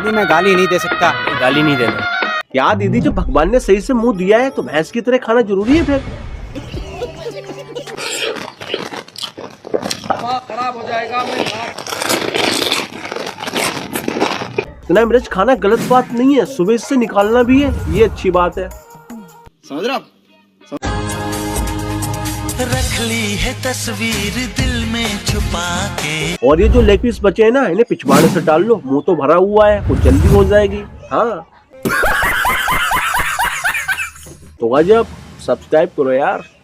भी मैं गाली नहीं दे सकता। गाली नहीं देना। क्या दीदी, जब भगवान ने सही से मुंह दिया है तो भैंस की तरह खाना जरूरी है फिर? खराब हो जाएगा। इतना मिर्च खाना गलत बात नहीं है, सुबह से निकालना भी है, ये अच्छी बात है। समझ रहे हो? रख ली है तस्वीर दिल में छुपा के। और ये जो लेग पीस बचे हैं ना, इन्हें पिछवाड़े से डाल लो, मुंह तो भरा हुआ है, कुछ जल्दी हो जाएगी। हाँ तो आज आप सब्सक्राइब करो यार।